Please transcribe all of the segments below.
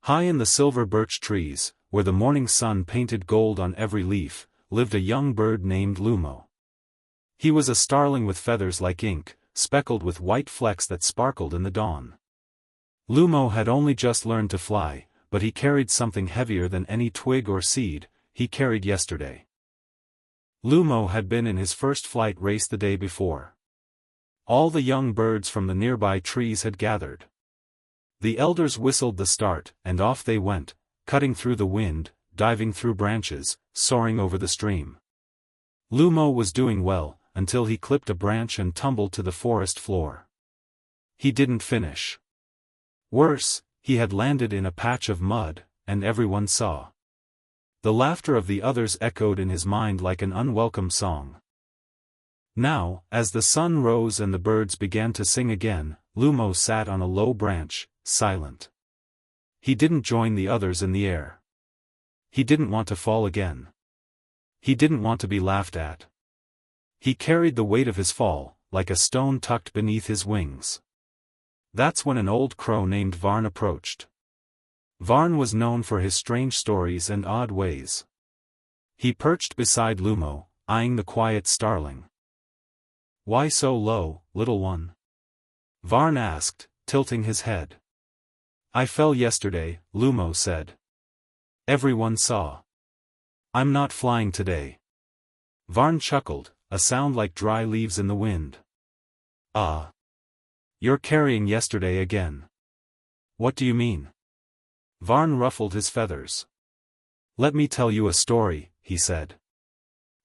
High in the silver birch trees, where the morning sun painted gold on every leaf, lived a young bird named Lumo. He was a starling with feathers like ink, speckled with white flecks that sparkled in the dawn. Lumo had only just learned to fly, but he carried something heavier than any twig or seed he carried yesterday. Lumo had been in his first flight race the day before. All the young birds from the nearby trees had gathered. The elders whistled the start, and off they went, cutting through the wind, diving through branches, soaring over the stream. Lumo was doing well, until he clipped a branch and tumbled to the forest floor. He didn't finish. Worse, he had landed in a patch of mud, and everyone saw. The laughter of the others echoed in his mind like an unwelcome song. Now, as the sun rose and the birds began to sing again, Lumo sat on a low branch, silent. He didn't join the others in the air. He didn't want to fall again. He didn't want to be laughed at. He carried the weight of his fall, like a stone tucked beneath his wings. That's when an old crow named Varn approached. Varn was known for his strange stories and odd ways. He perched beside Lumo, eyeing the quiet starling. "Why so low, little one?" Varn asked, tilting his head. "I fell yesterday," Lumo said. "Everyone saw. I'm not flying today." Varn chuckled, a sound like dry leaves in the wind. "Ah. You're carrying yesterday again." "What do you mean?" Varn ruffled his feathers. "Let me tell you a story," he said.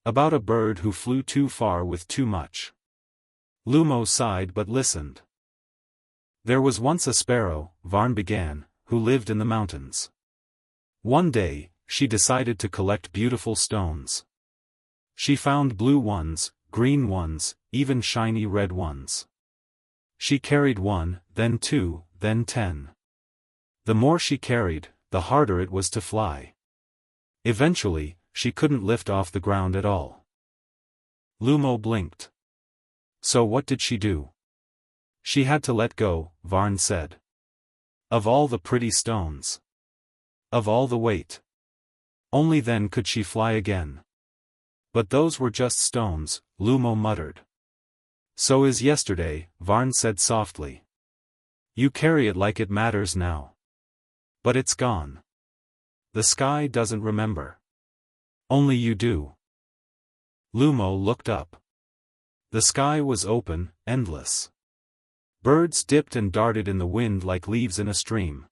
"About a bird who flew too far with too much." Lumo sighed but listened. "There was once a sparrow," Varn began, "who lived in the mountains. One day, she decided to collect beautiful stones. She found blue ones, green ones, even shiny red ones. She carried one, then 2, then 10. The more she carried, the harder it was to fly. Eventually, she couldn't lift off the ground at all." Lumo blinked. "So what did she do?" "She had to let go," Varn said. "Of all the pretty stones. Of all the weight. Only then could she fly again." "But those were just stones," Lumo muttered. "So is yesterday," Varn said softly. "You carry it like it matters now. But it's gone. The sky doesn't remember. Only you do." Lumo looked up. The sky was open, endless. Birds dipped and darted in the wind like leaves in a stream.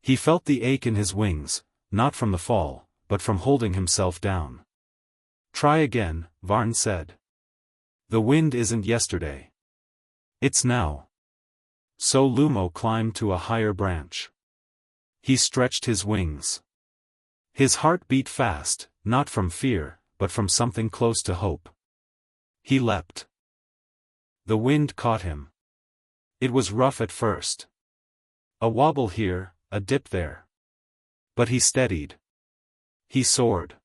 He felt the ache in his wings, not from the fall, but from holding himself down. "Try again," Varn said. "The wind isn't yesterday. It's now." So Lumo climbed to a higher branch. He stretched his wings. His heart beat fast, not from fear, but from something close to hope. He leapt. The wind caught him. It was rough at first. A wobble here, a dip there. But he steadied. He soared.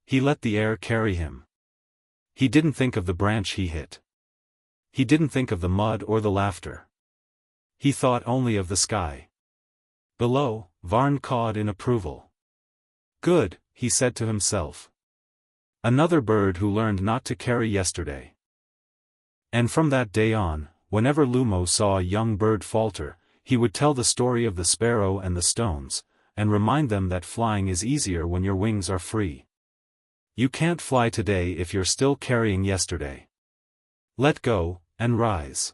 He let the air carry him. He didn't think of the branch he hit. He didn't think of the mud or the laughter. He thought only of the sky. Below, Varn cawed in approval. "Good," he said to himself. "Another bird who learned not to carry yesterday." And from that day on, whenever Lumo saw a young bird falter, he would tell the story of the sparrow and the stones, and remind them that flying is easier when your wings are free. You can't fly today if you're still carrying yesterday. Let go, and rise.